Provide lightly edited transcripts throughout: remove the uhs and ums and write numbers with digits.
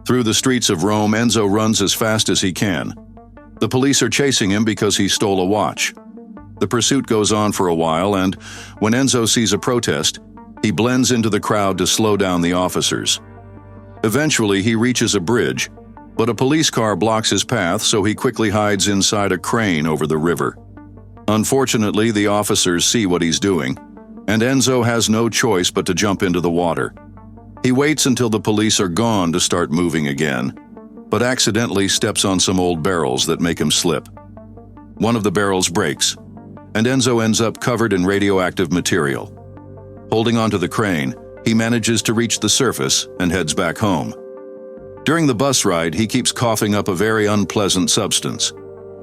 Through the streets of Rome, Enzo runs as fast as he can. The police are chasing him because he stole a watch. The pursuit goes on for a while, and when Enzo sees a protest, he blends into the crowd to slow down the officers. Eventually, he reaches a bridge, but a police car blocks his path, so he quickly hides inside a crane over the river. Unfortunately, the officers see what he's doing, and Enzo has no choice but to jump into the water. He waits until the police are gone to start moving again, but accidentally steps on some old barrels that make him slip. One of the barrels breaks, and Enzo ends up covered in radioactive material. Holding onto the crane, he manages to reach the surface and heads back home. During the bus ride, he keeps coughing up a very unpleasant substance.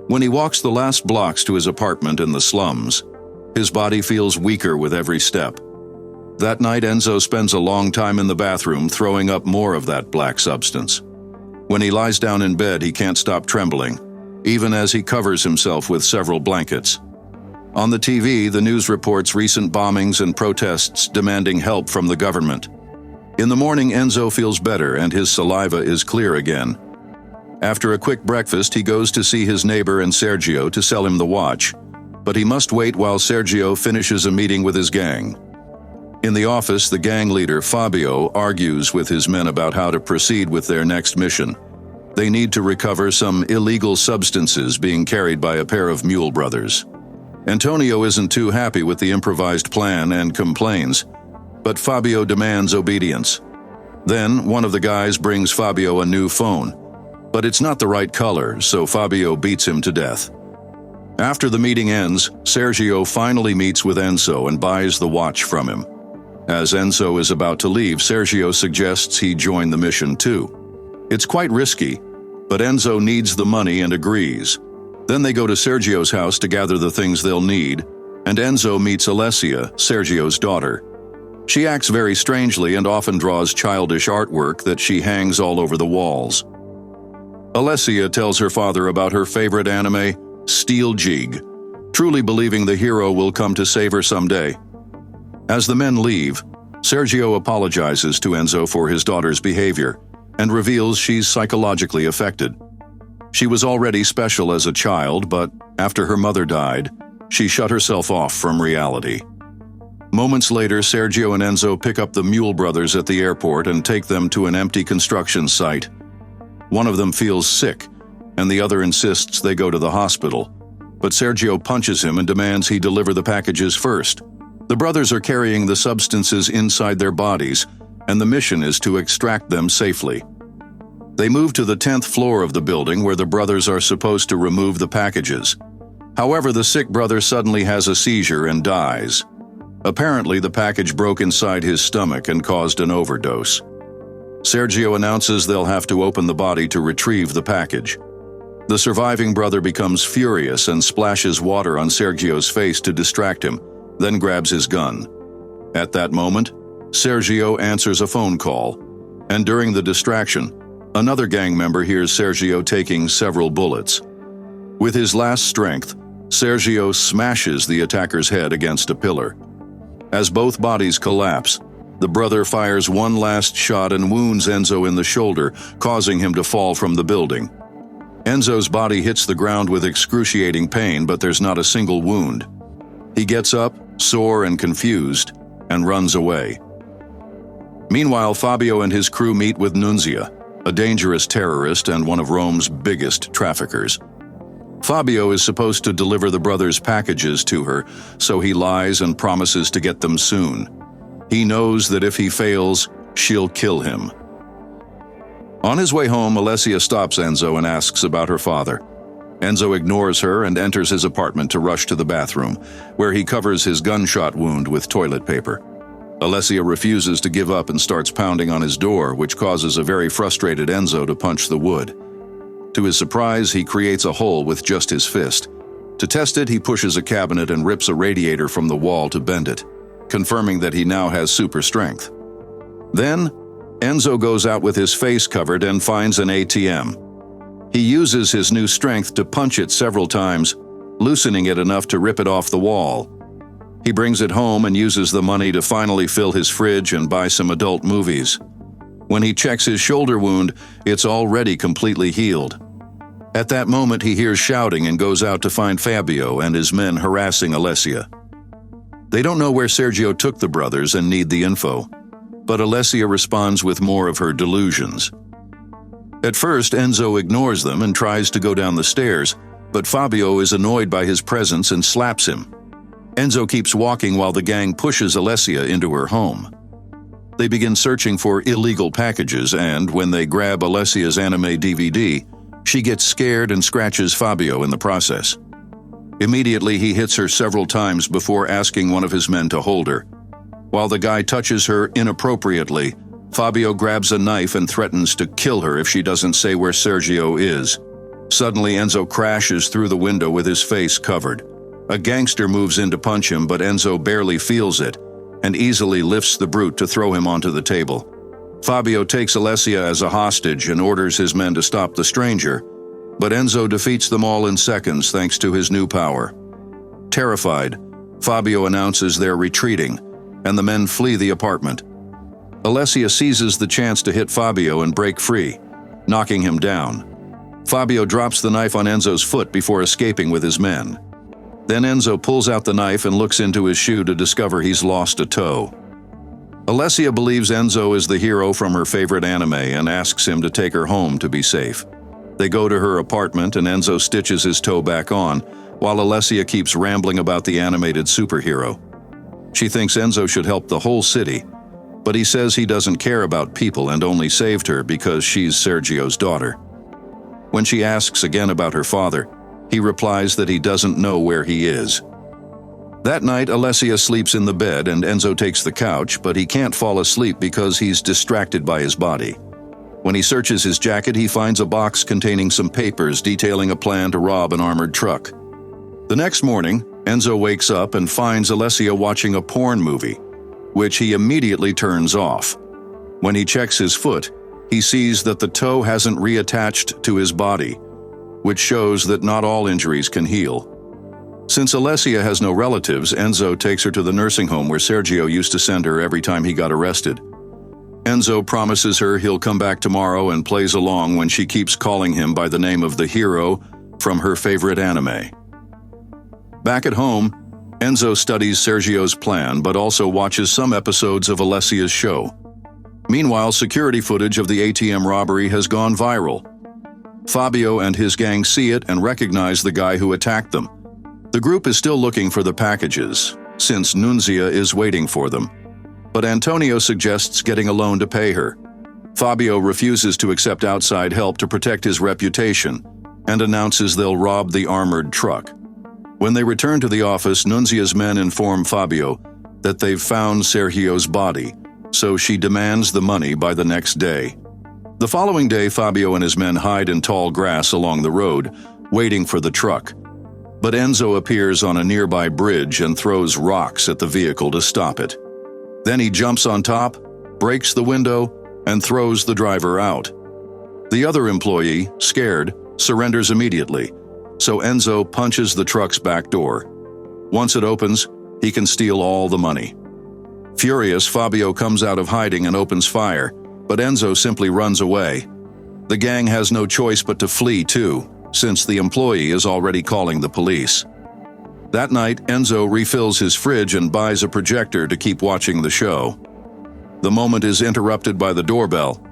When he walks the last blocks to his apartment in the slums, his body feels weaker with every step. That night, Enzo spends a long time in the bathroom throwing up more of that black substance. When he lies down in bed, he can't stop trembling, even as he covers himself with several blankets. On the TV, the news reports recent bombings and protests demanding help from the government. In the morning, Enzo feels better and his saliva is clear again. After a quick breakfast, he goes to see his neighbor and Sergio to sell him the watch, but he must wait while Sergio finishes a meeting with his gang. In the office, the gang leader, Fabio, argues with his men about how to proceed with their next mission. They need to recover some illegal substances being carried by a pair of mule brothers. Antonio isn't too happy with the improvised plan and complains, but Fabio demands obedience. Then, one of the guys brings Fabio a new phone, but it's not the right color, so Fabio beats him to death. After the meeting ends, Sergio finally meets with Enzo and buys the watch from him. As Enzo is about to leave, Sergio suggests he join the mission too. It's quite risky, but Enzo needs the money and agrees. Then they go to Sergio's house to gather the things they'll need, and Enzo meets Allesia, Sergio's daughter. She acts very strangely and often draws childish artwork that she hangs all over the walls. Allesia tells her father about her favorite anime, Steel Jeeg, truly believing the hero will come to save her someday. As the men leave, Sergio apologizes to Enzo for his daughter's behavior and reveals she's psychologically affected. She was already special as a child, but after her mother died, she shut herself off from reality. Moments later, Sergio and Enzo pick up the Mule brothers at the airport and take them to an empty construction site. One of them feels sick, and the other insists they go to the hospital, but Sergio punches him and demands he deliver the packages first. The brothers are carrying the substances inside their bodies, and the mission is to extract them safely. They move to the 10th floor of the building where the brothers are supposed to remove the packages. However, the sick brother suddenly has a seizure and dies. Apparently, the package broke inside his stomach and caused an overdose. Sergio announces they'll have to open the body to retrieve the package. The surviving brother becomes furious and splashes water on Sergio's face to distract him, then grabs his gun. At that moment, Sergio answers a phone call, and during the distraction, another gang member hears Sergio taking several bullets. With his last strength, Sergio smashes the attacker's head against a pillar. As both bodies collapse, the brother fires one last shot and wounds Enzo in the shoulder, causing him to fall from the building. Enzo's body hits the ground with excruciating pain, but there's not a single wound. He gets up, sore and confused, and runs away. Meanwhile, Fabio and his crew meet with Nunzia, a dangerous terrorist and one of Rome's biggest traffickers. Fabio is supposed to deliver the brothers' packages to her, so he lies and promises to get them soon. He knows that if he fails, she'll kill him. On his way home, Allesia stops Enzo and asks about her father. Enzo ignores her and enters his apartment to rush to the bathroom, where he covers his gunshot wound with toilet paper. Allesia refuses to give up and starts pounding on his door, which causes a very frustrated Enzo to punch the wood. To his surprise, he creates a hole with just his fist. To test it, he pushes a cabinet and rips a radiator from the wall to bend it, confirming that he now has super strength. Then, Enzo goes out with his face covered and finds an ATM. He uses his new strength to punch it several times, loosening it enough to rip it off the wall. He brings it home and uses the money to finally fill his fridge and buy some adult movies. When he checks his shoulder wound, it's already completely healed. At that moment, he hears shouting and goes out to find Fabio and his men harassing Allesia. They don't know where Sergio took the brothers and need the info, but Allesia responds with more of her delusions. At first, Enzo ignores them and tries to go down the stairs, but Fabio is annoyed by his presence and slaps him. Enzo keeps walking while the gang pushes Allesia into her home. They begin searching for illegal packages, and when they grab Alessia's anime DVD, she gets scared and scratches Fabio in the process. Immediately, he hits her several times before asking one of his men to hold her. While the guy touches her inappropriately, Fabio grabs a knife and threatens to kill her if she doesn't say where Sergio is. Suddenly, Enzo crashes through the window with his face covered. A gangster moves in to punch him, but Enzo barely feels it and easily lifts the brute to throw him onto the table. Fabio takes Allesia as a hostage and orders his men to stop the stranger, but Enzo defeats them all in seconds thanks to his new power. Terrified, Fabio announces they're retreating, and the men flee the apartment. Allesia seizes the chance to hit Fabio and break free, knocking him down. Fabio drops the knife on Enzo's foot before escaping with his men. Then Enzo pulls out the knife and looks into his shoe to discover he's lost a toe. Allesia believes Enzo is the hero from her favorite anime and asks him to take her home to be safe. They go to her apartment and Enzo stitches his toe back on, while Allesia keeps rambling about the animated superhero. She thinks Enzo should help the whole city, but he says he doesn't care about people and only saved her because she's Sergio's daughter. When she asks again about her father, he replies that he doesn't know where he is. That night, Allesia sleeps in the bed and Enzo takes the couch, but he can't fall asleep because he's distracted by his body. When he searches his jacket, he finds a box containing some papers detailing a plan to rob an armored truck. The next morning, Enzo wakes up and finds Allesia watching a porn movie, which he immediately turns off. When he checks his foot, he sees that the toe hasn't reattached to his body, which shows that not all injuries can heal. Since Allesia has no relatives, Enzo takes her to the nursing home where Sergio used to send her every time he got arrested. Enzo promises her he'll come back tomorrow and plays along when she keeps calling him by the name of the hero from her favorite anime. Back at home, Enzo studies Sergio's plan but also watches some episodes of Allesia's show. Meanwhile, security footage of the ATM robbery has gone viral. Fabio and his gang see it and recognize the guy who attacked them. The group is still looking for the packages, since Nunzia is waiting for them. But Antonio suggests getting a loan to pay her. Fabio refuses to accept outside help to protect his reputation and announces they'll rob the armored truck. When they return to the office, Nunzia's men inform Fabio that they've found Sergio's body, so she demands the money by the next day. The following day, Fabio and his men hide in tall grass along the road, waiting for the truck. But Enzo appears on a nearby bridge and throws rocks at the vehicle to stop it. Then he jumps on top, breaks the window, and throws the driver out. The other employee, scared, surrenders immediately, so Enzo punches the truck's back door. Once it opens, he can steal all the money. Furious, Fabio comes out of hiding and opens fire, but Enzo simply runs away. The gang has no choice but to flee too, since the employee is already calling the police. That night, Enzo refills his fridge and buys a projector to keep watching the show. The moment is interrupted by the doorbell,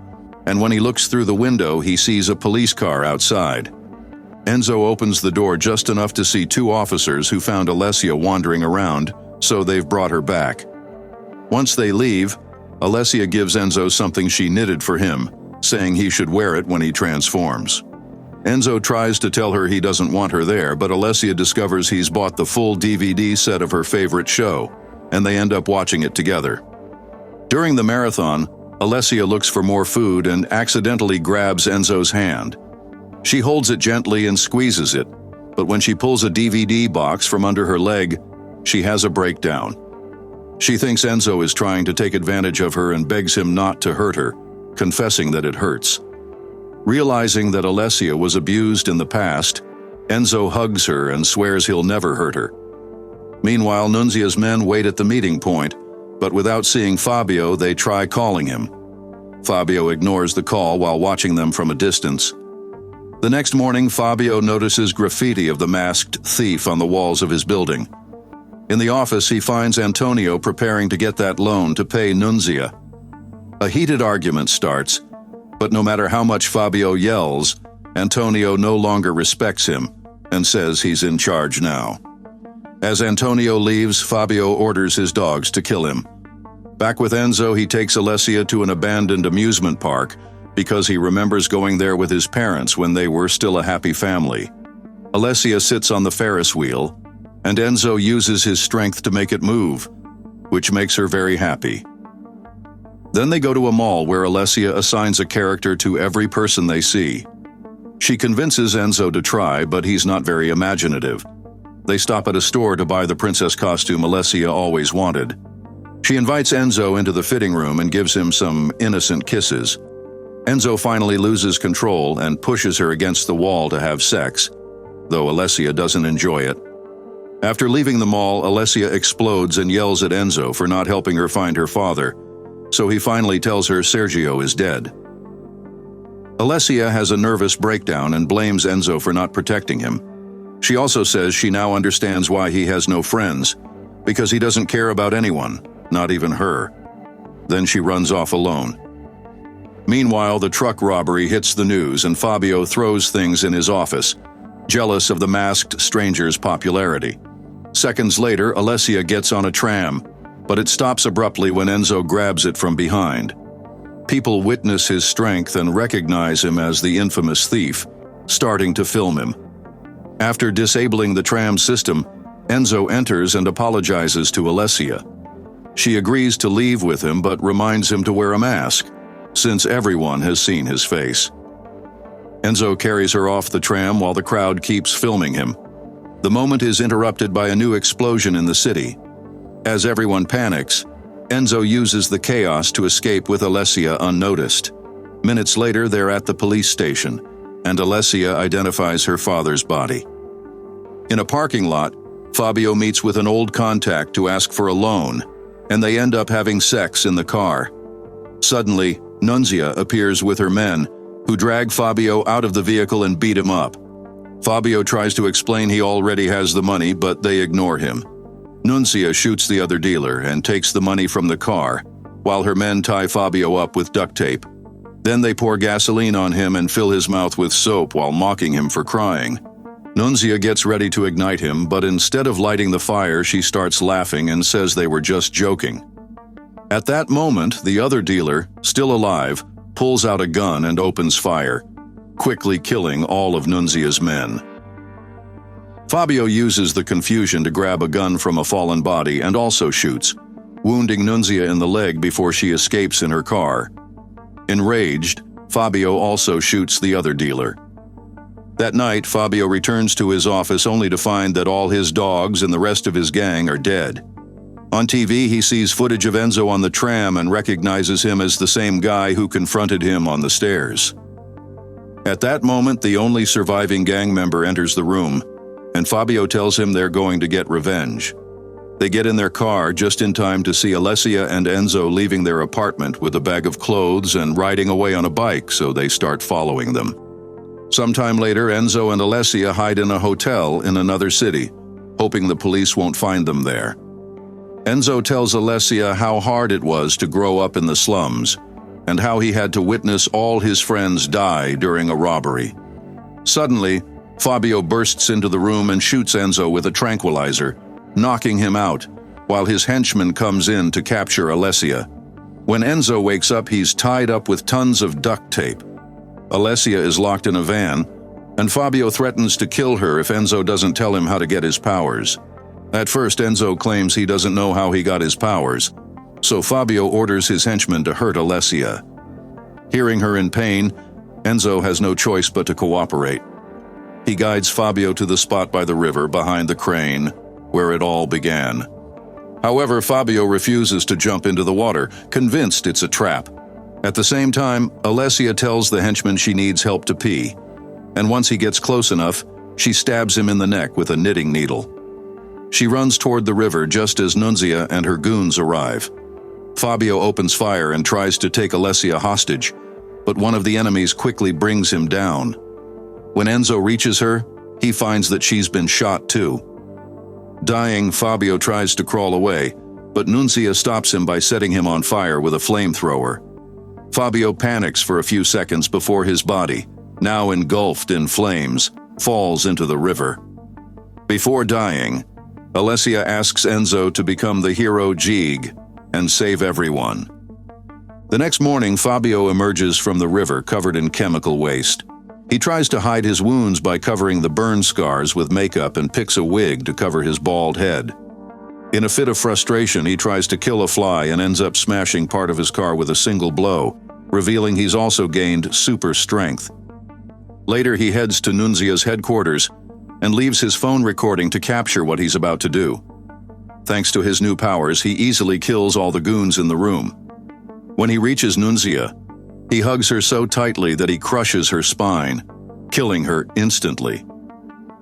and when he looks through the window, he sees a police car outside. Enzo opens the door just enough to see two officers who found Allesia wandering around, so they've brought her back. Once they leave, Allesia gives Enzo something she knitted for him, saying he should wear it when he transforms. Enzo tries to tell her he doesn't want her there, but Allesia discovers he's bought the full DVD set of her favorite show, and they end up watching it together. During the marathon, Allesia looks for more food and accidentally grabs Enzo's hand. She holds it gently and squeezes it, but when she pulls a DVD box from under her leg, she has a breakdown. She thinks Enzo is trying to take advantage of her and begs him not to hurt her, confessing that it hurts. Realizing that Allesia was abused in the past, Enzo hugs her and swears he'll never hurt her. Meanwhile, Nunzia's men wait at the meeting point, but without seeing Fabio, they try calling him. Fabio ignores the call while watching them from a distance. The next morning, Fabio notices graffiti of the masked thief on the walls of his building. In the office, he finds Antonio preparing to get that loan to pay Nunzia. A heated argument starts, but no matter how much Fabio yells, Antonio no longer respects him and says he's in charge now. As Antonio leaves, Fabio orders his dogs to kill him. Back with Enzo, he takes Allesia to an abandoned amusement park because he remembers going there with his parents when they were still a happy family. Allesia sits on the Ferris wheel, and Enzo uses his strength to make it move, which makes her very happy. Then they go to a mall where Allesia assigns a character to every person they see. She convinces Enzo to try, but he's not very imaginative. They stop at a store to buy the princess costume Allesia always wanted. She invites Enzo into the fitting room and gives him some innocent kisses. Enzo finally loses control and pushes her against the wall to have sex, though Allesia doesn't enjoy it. After leaving the mall, Allesia explodes and yells at Enzo for not helping her find her father, so he finally tells her Sergio is dead. Allesia has a nervous breakdown and blames Enzo for not protecting him. She also says she now understands why he has no friends, because he doesn't care about anyone, not even her. Then she runs off alone. Meanwhile, the truck robbery hits the news and Fabio throws things in his office, jealous of the masked stranger's popularity. Seconds later, Allesia gets on a tram, but it stops abruptly when Enzo grabs it from behind. People witness his strength and recognize him as the infamous thief, starting to film him. After disabling the tram system, Enzo enters and apologizes to Allesia. She agrees to leave with him but reminds him to wear a mask, since everyone has seen his face. Enzo carries her off the tram while the crowd keeps filming him. The moment is interrupted by a new explosion in the city. As everyone panics, Enzo uses the chaos to escape with Allesia unnoticed. Minutes later, they're at the police station, and Allesia identifies her father's body. In a parking lot, Fabio meets with an old contact to ask for a loan, and they end up having sex in the car. Suddenly, Nunzia appears with her men, who drag Fabio out of the vehicle and beat him up. Fabio tries to explain he already has the money, but they ignore him. Nunzia shoots the other dealer and takes the money from the car, while her men tie Fabio up with duct tape. Then they pour gasoline on him and fill his mouth with soap while mocking him for crying. Nunzia gets ready to ignite him, but instead of lighting the fire, she starts laughing and says they were just joking. At that moment, the other dealer, still alive, pulls out a gun and opens fire, quickly killing all of Nunzia's men. Fabio uses the confusion to grab a gun from a fallen body and also shoots, wounding Nunzia in the leg before she escapes in her car. Enraged, Fabio also shoots the other dealer. That night, Fabio returns to his office only to find that all his dogs and the rest of his gang are dead. On TV, he sees footage of Enzo on the tram and recognizes him as the same guy who confronted him on the stairs. At that moment, the only surviving gang member enters the room, and Fabio tells him they're going to get revenge. They get in their car just in time to see Allesia and Enzo leaving their apartment with a bag of clothes and riding away on a bike, so they start following them. Sometime later, Enzo and Allesia hide in a hotel in another city, hoping the police won't find them there. Enzo tells Allesia how hard it was to grow up in the slums, and how he had to witness all his friends die during a robbery. Suddenly, Fabio bursts into the room and shoots Enzo with a tranquilizer, knocking him out, while his henchman comes in to capture Allesia. When Enzo wakes up, he's tied up with tons of duct tape. Allesia is locked in a van, and Fabio threatens to kill her if Enzo doesn't tell him how to get his powers. At first, Enzo claims he doesn't know how he got his powers, so Fabio orders his henchmen to hurt Allesia. Hearing her in pain, Enzo has no choice but to cooperate. He guides Fabio to the spot by the river behind the crane, where it all began. However, Fabio refuses to jump into the water, convinced it's a trap. At the same time, Allesia tells the henchman she needs help to pee, and once he gets close enough, she stabs him in the neck with a knitting needle. She runs toward the river just as Nunzia and her goons arrive. Fabio opens fire and tries to take Allesia hostage, but one of the enemies quickly brings him down. When Enzo reaches her, he finds that she's been shot too. Dying, Fabio tries to crawl away, but Nunzia stops him by setting him on fire with a flamethrower. Fabio panics for a few seconds before his body, now engulfed in flames, falls into the river. Before dying, Allesia asks Enzo to become the hero Jeeg and save everyone. The next morning, Fabio emerges from the river covered in chemical waste. He tries to hide his wounds by covering the burn scars with makeup and picks a wig to cover his bald head. In a fit of frustration, he tries to kill a fly and ends up smashing part of his car with a single blow, revealing he's also gained super strength. Later, he heads to Nunzia's headquarters and leaves his phone recording to capture what he's about to do. Thanks to his new powers, he easily kills all the goons in the room. When he reaches Nunzia, he hugs her so tightly that he crushes her spine, killing her instantly.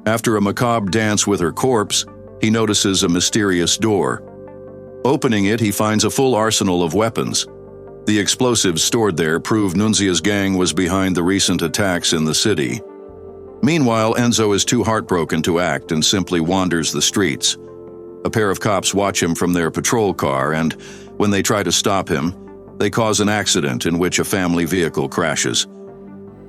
After a macabre dance with her corpse, he notices a mysterious door. Opening it, he finds a full arsenal of weapons. The explosives stored there prove Nunzia's gang was behind the recent attacks in the city. Meanwhile, Enzo is too heartbroken to act and simply wanders the streets. A pair of cops watch him from their patrol car, and when they try to stop him, they cause an accident in which a family vehicle crashes.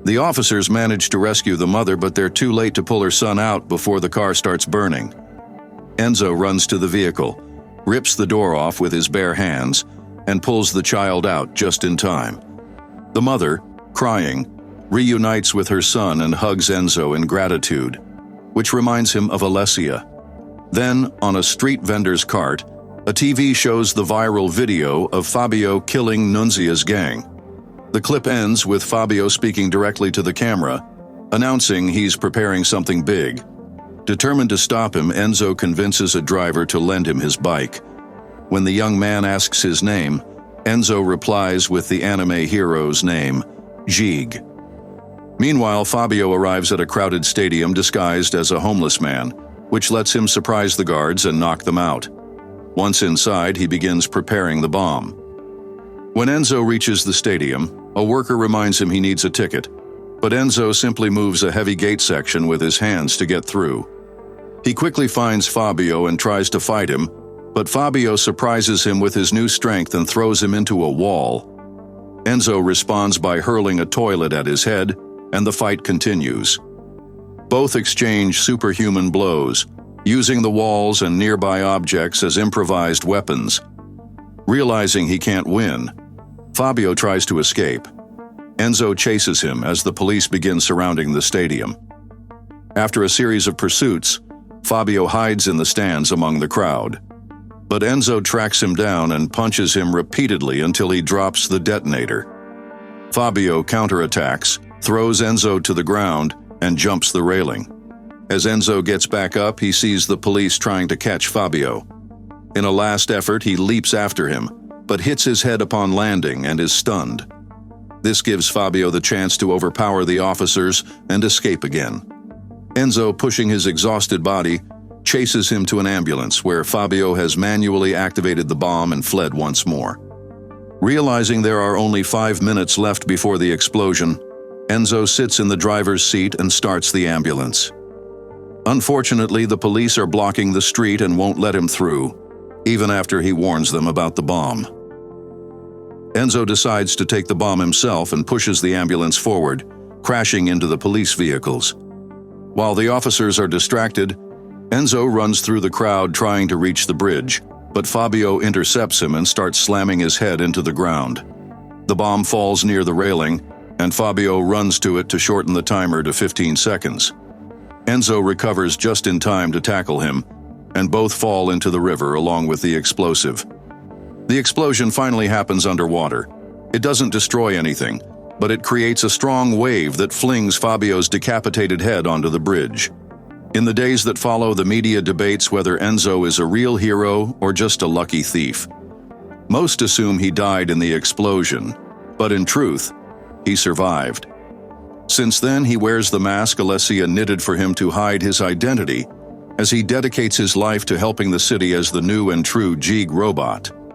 The officers manage to rescue the mother, but they're too late to pull her son out before the car starts burning. Enzo runs to the vehicle, rips the door off with his bare hands, and pulls the child out just in time. The mother, crying, reunites with her son and hugs Enzo in gratitude, which reminds him of Allesia. Then, on a street vendor's cart, a TV shows the viral video of Fabio killing Nunzia's gang. The clip ends with Fabio speaking directly to the camera, announcing he's preparing something big. Determined to stop him, Enzo convinces a driver to lend him his bike. When the young man asks his name, Enzo replies with the anime hero's name, Jeeg. Meanwhile, Fabio arrives at a crowded stadium disguised as a homeless man, which lets him surprise the guards and knock them out. Once inside, he begins preparing the bomb. When Enzo reaches the stadium, a worker reminds him he needs a ticket, but Enzo simply moves a heavy gate section with his hands to get through. He quickly finds Fabio and tries to fight him, but Fabio surprises him with his new strength and throws him into a wall. Enzo responds by hurling a toilet at his head, and the fight continues. Both exchange superhuman blows, using the walls and nearby objects as improvised weapons. Realizing he can't win, Fabio tries to escape. Enzo chases him as the police begin surrounding the stadium. After a series of pursuits, Fabio hides in the stands among the crowd. But Enzo tracks him down and punches him repeatedly until he drops the detonator. Fabio counterattacks, throws Enzo to the ground, and jumps the railing. As Enzo gets back up, he sees the police trying to catch Fabio. In a last effort, he leaps after him, but hits his head upon landing and is stunned. This gives Fabio the chance to overpower the officers and escape again. Enzo, pushing his exhausted body, chases him to an ambulance where Fabio has manually activated the bomb and fled once more. Realizing there are only 5 minutes left before the explosion, Enzo sits in the driver's seat and starts the ambulance. Unfortunately, the police are blocking the street and won't let him through, even after he warns them about the bomb. Enzo decides to take the bomb himself and pushes the ambulance forward, crashing into the police vehicles. While the officers are distracted, Enzo runs through the crowd trying to reach the bridge, but Fabio intercepts him and starts slamming his head into the ground. The bomb falls near the railing, and Fabio runs to it to shorten the timer to 15 seconds. Enzo recovers just in time to tackle him, and both fall into the river along with the explosive. The explosion finally happens underwater. It doesn't destroy anything, but it creates a strong wave that flings Fabio's decapitated head onto the bridge. In the days that follow, the media debates whether Enzo is a real hero or just a lucky thief. Most assume he died in the explosion, but in truth, he survived. Since then, he wears the mask Allesia knitted for him to hide his identity, as he dedicates his life to helping the city as the new and true Jeeg robot.